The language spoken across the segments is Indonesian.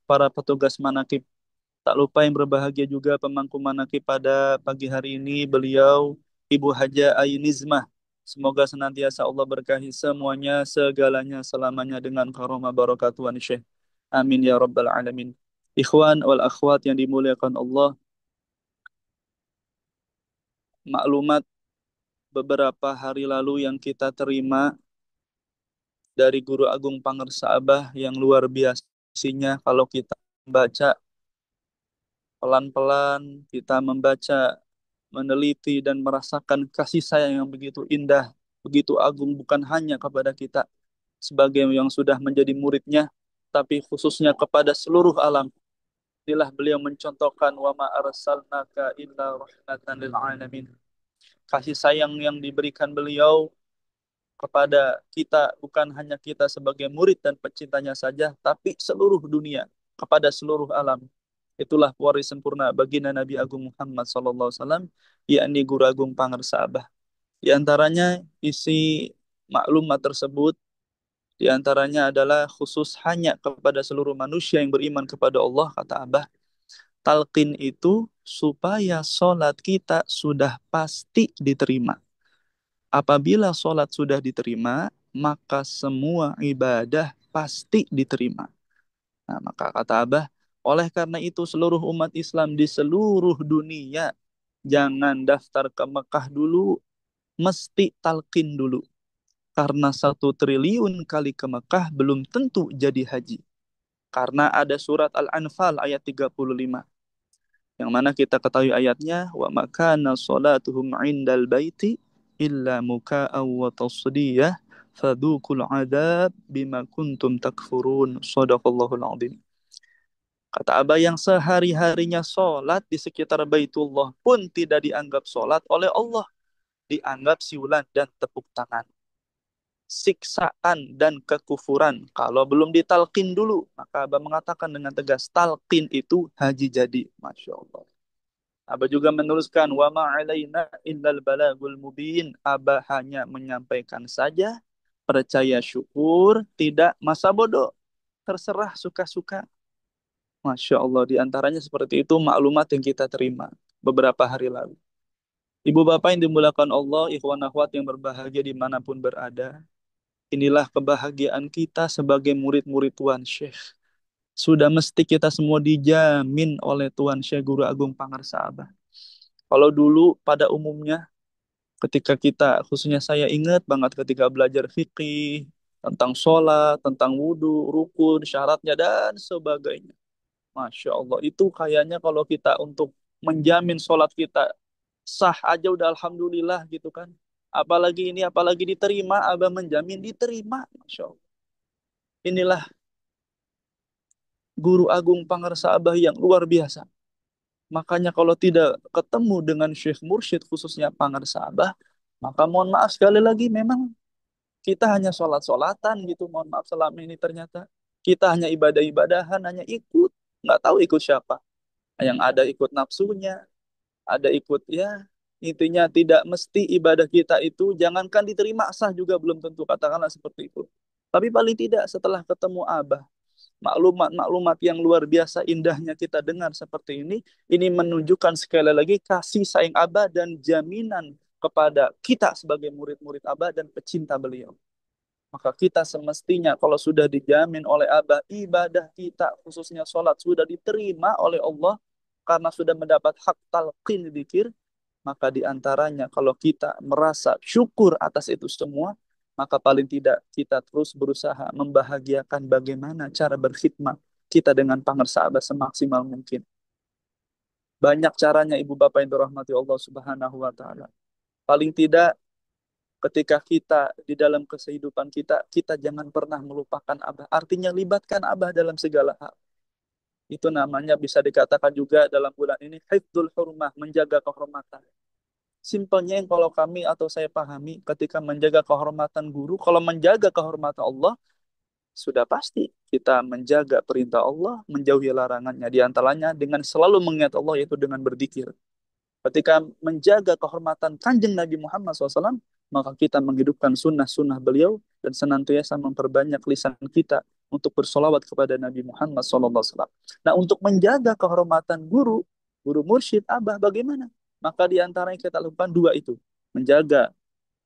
para petugas manakib. Tak lupa yang berbahagia juga pemangku manakib pada pagi hari ini, beliau Ibu Haja Ainizmah. Semoga senantiasa Allah berkahi semuanya, segalanya, selamanya dengan karomah barakatuhan Syekh. Amin ya rabbal alamin. Ikhwan wal akhwat yang dimuliakan Allah, maklumat beberapa hari lalu yang kita terima dari Guru Agung Pangersa Abah yang luar biasanya kalau kita baca pelan-pelan, kita membaca, meneliti dan merasakan kasih sayang yang begitu indah, begitu agung bukan hanya kepada kita sebagai yang sudah menjadi muridnya, tapi khususnya kepada seluruh alam. Inilah beliau mencontohkan wa ma arsalnaka illa rahmatan lil alamin. Kasih sayang yang diberikan beliau kepada kita bukan hanya kita sebagai murid dan pecintanya saja, tapi seluruh dunia, kepada seluruh alam. Itulah waris sempurna baginda Nabi Agung Muhammad SAW, yakni Guru Agung Pangarsa Abah. Di antaranya isi maklumat tersebut, di antaranya adalah khusus hanya kepada seluruh manusia yang beriman kepada Allah, kata Abah. Talqin itu supaya sholat kita sudah pasti diterima. Apabila sholat sudah diterima, maka semua ibadah pasti diterima. Nah, maka kata Abah, oleh karena itu seluruh umat Islam di seluruh dunia jangan daftar ke Mekah dulu, mesti talqin dulu. Karena 1 triliun kali ke Mekah belum tentu jadi haji. Karena ada surat Al-Anfal ayat 35. Yang mana kita ketahui ayatnya, wa makana salatuhum indal baiti illa muka'aw wa tasdiyah fadukul adab bima kuntum takfurun. Shadaqallahul azim. Kata Abah yang sehari-harinya sholat di sekitar Baitullah pun tidak dianggap sholat oleh Allah. Dianggap siulan dan tepuk tangan. Siksaan dan kekufuran. Kalau belum ditalkin dulu, maka Abah mengatakan dengan tegas, talqin itu haji jadi. Masya Allah. Abah juga menuliskan wa ma alaina illal balagul mubin. Abah hanya menyampaikan saja, percaya syukur, tidak masa bodoh. Terserah suka-suka. Masya Allah, di antaranya seperti itu maklumat yang kita terima beberapa hari lalu. Ibu bapak yang dimuliakan Allah, ikhwan akhwat yang berbahagia dimanapun berada. Inilah kebahagiaan kita sebagai murid-murid Tuan Syekh. Sudah mesti kita semua dijamin oleh Tuan Syekh Guru Agung Pangarsa Abah. Kalau dulu pada umumnya ketika kita, khususnya saya ingat banget ketika belajar fikih, tentang sholat, tentang wudhu, rukun, syaratnya, dan sebagainya. Masya Allah, itu kayaknya kalau kita untuk menjamin sholat kita sah aja udah Alhamdulillah gitu kan. Apalagi ini, apalagi diterima, Abah menjamin diterima. Masya Allah. Inilah Guru Agung Pangarsa Abah yang luar biasa. Makanya kalau tidak ketemu dengan Syekh Mursyid khususnya Pangarsa Abah, maka mohon maaf sekali lagi memang kita hanya sholat-sholatan gitu. Mohon maaf selama ini ternyata kita hanya ibadah-ibadahan, hanya ikut. Nggak tahu ikut siapa. Yang ada ikut nafsunya, ada ikut ya. Intinya tidak mesti ibadah kita itu jangankan diterima sah juga belum tentu, katakanlah seperti itu. Tapi paling tidak setelah ketemu Abah, maklumat-maklumat yang luar biasa indahnya kita dengar seperti ini menunjukkan sekali lagi kasih sayang Abah dan jaminan kepada kita sebagai murid-murid Abah dan pecinta beliau. Maka kita semestinya kalau sudah dijamin oleh Abah, ibadah kita khususnya sholat sudah diterima oleh Allah karena sudah mendapat hak talqin dzikir, maka diantaranya kalau kita merasa syukur atas itu semua, maka paling tidak kita terus berusaha membahagiakan bagaimana cara berkhidmat kita dengan pangersa Abah semaksimal mungkin. Banyak caranya ibu bapak yang dirahmati Allah Subhanahu wa taala. Paling tidak ketika kita di dalam kehidupan kita, kita jangan pernah melupakan Abah. Artinya libatkan Abah dalam segala hal. Itu namanya bisa dikatakan juga dalam bulan ini hifdzul hurmah, menjaga kehormatan. Simpelnya yang kalau kami atau saya pahami ketika menjaga kehormatan guru, kalau menjaga kehormatan Allah, sudah pasti kita menjaga perintah Allah, menjauhi larangannya. Di antaranya dengan selalu mengingat Allah yaitu dengan berzikir. Ketika menjaga kehormatan Kanjeng Nabi Muhammad SAW, maka kita menghidupkan sunnah-sunnah beliau dan senantiasa memperbanyak lisan kita untuk bersolawat kepada Nabi Muhammad SAW. Nah, untuk menjaga kehormatan guru, guru mursyid, abah, bagaimana? Maka di antara yang kita lakukan dua itu. Menjaga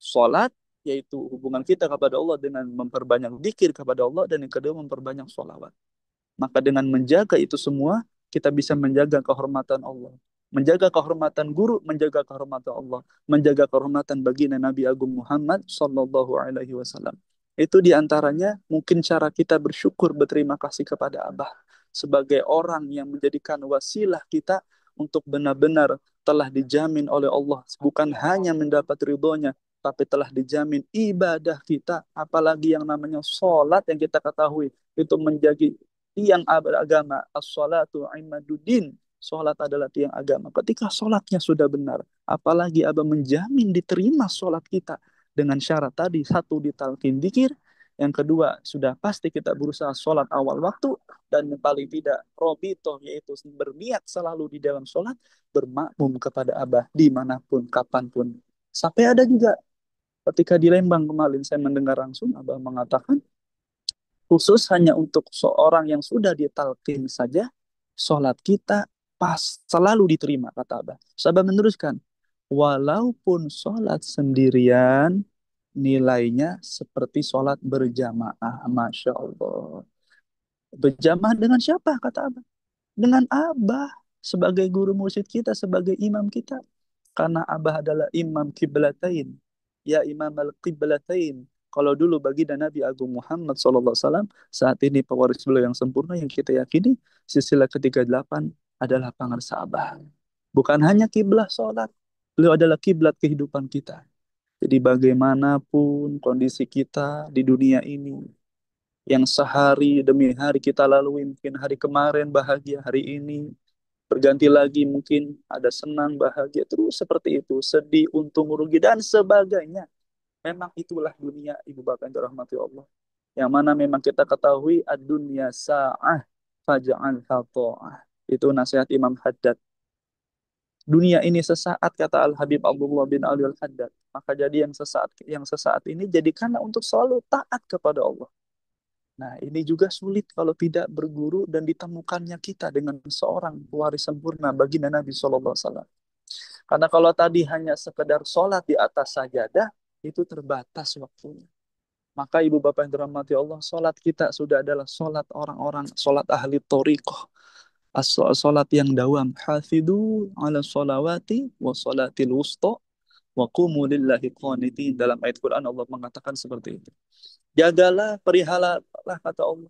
sholat, yaitu hubungan kita kepada Allah dengan memperbanyak zikir kepada Allah, dan yang kedua memperbanyak sholawat. Maka dengan menjaga itu semua, kita bisa menjaga kehormatan Allah. Menjaga kehormatan guru, menjaga kehormatan Allah, menjaga kehormatan baginda Nabi Agung Muhammad Sallallahu Alaihi Wasallam. Itu diantaranya mungkin cara kita bersyukur, berterima kasih kepada Abah sebagai orang yang menjadikan wasilah kita untuk benar-benar telah dijamin oleh Allah, bukan hanya mendapat ridhonya, tapi telah dijamin ibadah kita, apalagi yang namanya sholat yang kita ketahui itu menjadi tiang agama. As-salatu imaduddin. Sholat adalah tiang agama. Ketika sholatnya sudah benar, apalagi abah menjamin diterima sholat kita dengan syarat tadi, satu ditalkin dikir, yang kedua sudah pasti kita berusaha sholat awal waktu, dan yang paling tidak robito, yaitu berniat selalu di dalam sholat, bermakmum kepada abah dimanapun, kapanpun. Sampai ada juga ketika di Lembang kemarin saya mendengar langsung abah mengatakan, khusus hanya untuk seorang yang sudah ditalqin saja, sholat kita pas selalu diterima, kata Abah. Sahabat meneruskan, walaupun sholat sendirian, nilainya seperti sholat berjamaah. Masya Allah. Berjamaah dengan siapa, kata Abah? Dengan Abah sebagai guru mursyid kita, sebagai imam kita. Karena Abah adalah imam kiblatain. Ya imam al-qiblatain. Kalau dulu baginda Nabi Agung Muhammad SAW, saat ini pewaris beliau yang sempurna yang kita yakini, silsilah ke-38 adalah pangarsa Abah. Bukan hanya kiblah sholat, beliau adalah kiblat kehidupan kita. Jadi bagaimanapun kondisi kita di dunia ini, yang sehari demi hari kita lalui, mungkin hari kemarin bahagia, hari ini berganti lagi, mungkin ada senang, bahagia, terus seperti itu, sedih, untung, rugi, dan sebagainya. Memang itulah dunia, ibu bapak yang dirahmati Allah. Yang mana memang kita ketahui, ad-dunya sa'ah, faja'al ta'ah. Itu nasihat Imam Haddad. Dunia ini sesaat, kata Al-Habib Abdullah bin Ali Al-Haddad. Maka jadi yang sesaat ini, jadikanlah untuk selalu taat kepada Allah. Nah, ini juga sulit kalau tidak berguru dan ditemukannya kita dengan seorang pewaris sempurna baginda Nabi SAW. Karena kalau tadi hanya sekedar sholat di atas sajadah, itu terbatas waktunya. Maka ibu bapak yang dirahmati Allah, sholat kita sudah adalah sholat orang-orang, sholat ahli thoriqoh. Sholat yang dawam. Hafidhu ala sholawati wa sholatil wusta wa qumu lillahi qanitin. Dalam ayat Quran Allah mengatakan seperti itu. Jagalah, perihalalah, kata Allah,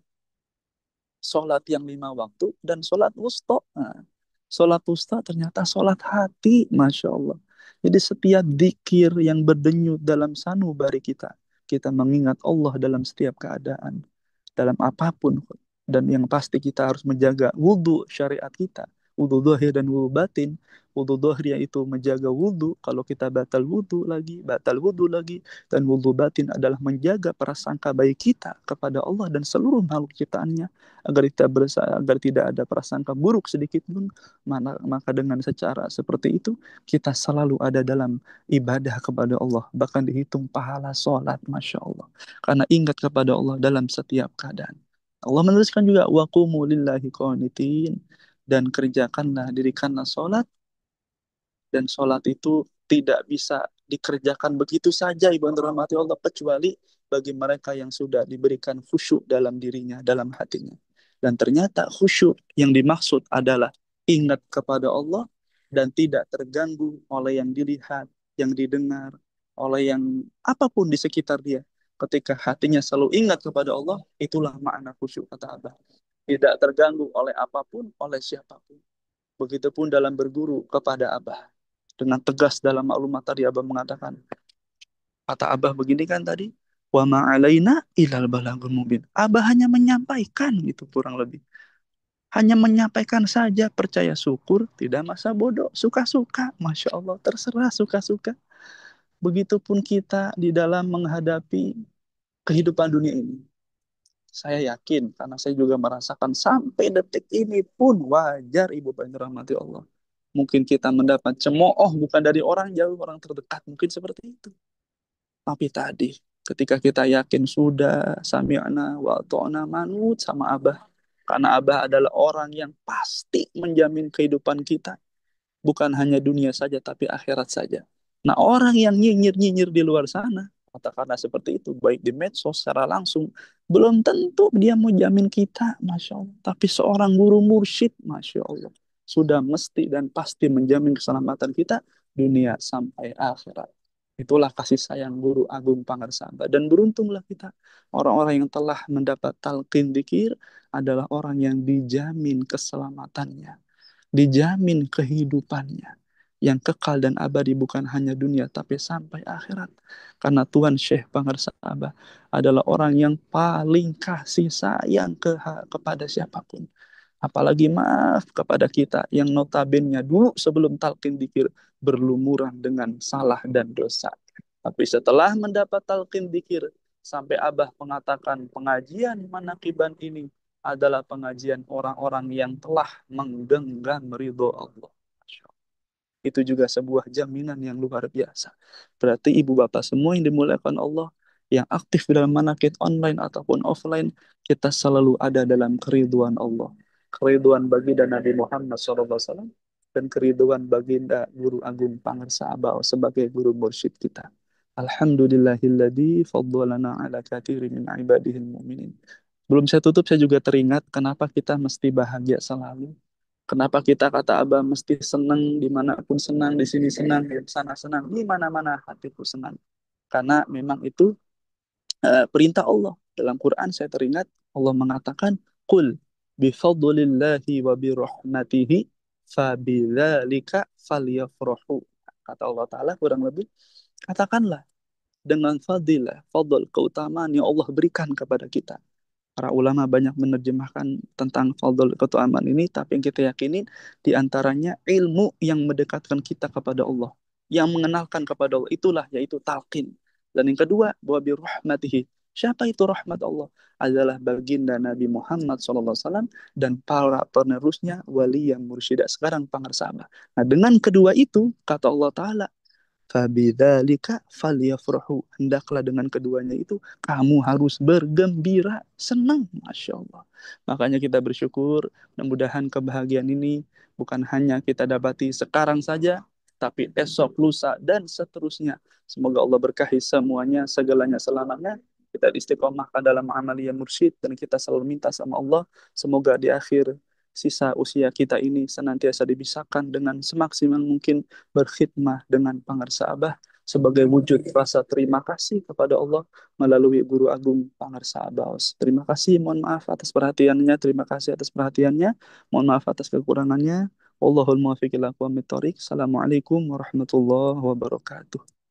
sholat yang 5 waktu dan sholat wusta. Nah, sholat wusta ternyata sholat hati, masya Allah. Jadi setiap zikir yang berdenyut dalam sanubari kita, kita mengingat Allah dalam setiap keadaan, dalam apapun. Dan yang pasti kita harus menjaga wudhu syariat kita, wudhu zahir dan wudhu batin. Wudhu zahir itu menjaga wudhu, kalau kita batal wudhu lagi, batal wudhu lagi. Dan wudhu batin adalah menjaga prasangka baik kita kepada Allah dan seluruh makhluk ciptaannya, agar tidak ada prasangka buruk sedikit pun. Maka dengan secara seperti itu, kita selalu ada dalam ibadah kepada Allah, bahkan dihitung pahala sholat, masya Allah, karena ingat kepada Allah dalam setiap keadaan. Allah menuliskan juga waqumu lillahi qanitin, dan kerjakanlah, dirikanlah sholat. Dan sholat itu tidak bisa dikerjakan begitu saja, ibu yang dirahmati Allah, kecuali bagi mereka yang sudah diberikan khusyuk dalam dirinya, dalam hatinya. Dan ternyata khusyuk yang dimaksud adalah ingat kepada Allah dan tidak terganggu oleh yang dilihat, yang didengar, oleh yang apapun di sekitar dia. Ketika hatinya selalu ingat kepada Allah, itulah makna khusyuk, kata Abah. Tidak terganggu oleh apapun, oleh siapapun. Begitupun dalam berguru kepada Abah. Dengan tegas dalam maklumat tadi Abah mengatakan, kata Abah begini kan tadi, wa ma'alaina ilal balagul mubin. Abah hanya menyampaikan, gitu kurang lebih. Hanya menyampaikan saja, percaya syukur, tidak masa bodoh, suka-suka, masya Allah, terserah suka-suka. Begitupun kita di dalam menghadapi kehidupan dunia ini. Saya yakin, karena saya juga merasakan sampai detik ini pun wajar, ibu bapak yang dirahmati Allah. Mungkin kita mendapat cemooh bukan dari orang jauh, orang terdekat, mungkin seperti itu. Tapi tadi Ketika kita yakin sudah sami'na wa ata'na manut sama Abah. Karena Abah adalah orang yang pasti menjamin kehidupan kita. Bukan hanya dunia saja, tapi akhirat saja. Nah, orang yang nyinyir-nyinyir di luar sana, katakanlah seperti itu, baik di medsos secara langsung, belum tentu dia mau jamin kita, Masya Allah. Tapi seorang guru mursyid, Masya Allah, sudah mesti dan pasti menjamin keselamatan kita, dunia sampai akhirat. Itulah kasih sayang guru Agung Pangersaba. Dan beruntunglah kita, orang-orang yang telah mendapat talqin dzikir adalah orang yang dijamin keselamatannya, dijamin kehidupannya yang kekal dan abadi, bukan hanya dunia tapi sampai akhirat. Karena Tuhan Syekh Pangersaba adalah orang yang paling kasih sayang kepada siapapun. Apalagi maaf kepada kita yang notabene dulu sebelum talqin dzikir berlumuran dengan salah dan dosa. Tapi setelah mendapat talqin dzikir, sampai Abah mengatakan pengajian manakiban ini adalah pengajian orang-orang yang telah menggenggam ridho Allah. Masya Allah. Itu juga sebuah jaminan yang luar biasa. Berarti ibu bapak semua yang dimuliakan Allah, yang aktif dalam manakib online ataupun offline, kita selalu ada dalam keriduan Allah. Keriduan baginda Nabi Muhammad SAW, dan keriduan baginda Guru Agung Pangersaba sebagai guru mursyid kita. Alhamdulillahilladzi faddalana ala katsiri min ibadihil mu'minin. Belum saya tutup, saya juga teringat kenapa kita mesti bahagia selalu. Kenapa kita kata Abah mesti senang, dimanapun senang, di sini senang, di sana senang, di mana-mana hatiku senang. Karena memang itu perintah Allah. Dalam Quran saya teringat Allah mengatakan, Qul bifadlillahi wa birahmatihi fabidzalika falyafrahu. Kata Allah Ta'ala kurang lebih, katakanlah dengan fadilah, fadl, keutamaan yang Allah berikan kepada kita. Para ulama banyak menerjemahkan tentang fadl keutamaan ini, tapi yang kita yakini di antaranya ilmu yang mendekatkan kita kepada Allah, yang mengenalkan kepada Allah, itulah yaitu talqin. Dan yang kedua, bahwa bi rahmatihi. Siapa itu rahmat Allah? Adalah baginda Nabi Muhammad SAW dan para penerusnya wali yang mursyida sekarang pangersaba. Nah, dengan kedua itu kata Allah Ta'ala, Fabidzalika falyafrahu. Hendaklah dengan keduanya itu kamu harus bergembira, senang, Masya Allah. Makanya kita bersyukur, mudah-mudahan kebahagiaan ini bukan hanya kita dapati sekarang saja, tapi esok, lusa, dan seterusnya. Semoga Allah berkahi semuanya, segalanya selamanya. Kita istiqomahkan dalam amaliyah mursyid, dan kita selalu minta sama Allah, semoga di akhir sisa usia kita ini senantiasa dibisakan dengan semaksimal mungkin berkhidmah dengan pangarsa Abah sebagai wujud rasa terima kasih kepada Allah melalui Guru Agung Pangarsa Abah. Terima kasih, mohon maaf atas perhatiannya, terima kasih atas perhatiannya, mohon maaf atas kekurangannya. Wallahul muwaffiq ila aqwamit thoriq. Assalamualaikum warahmatullahi wabarakatuh.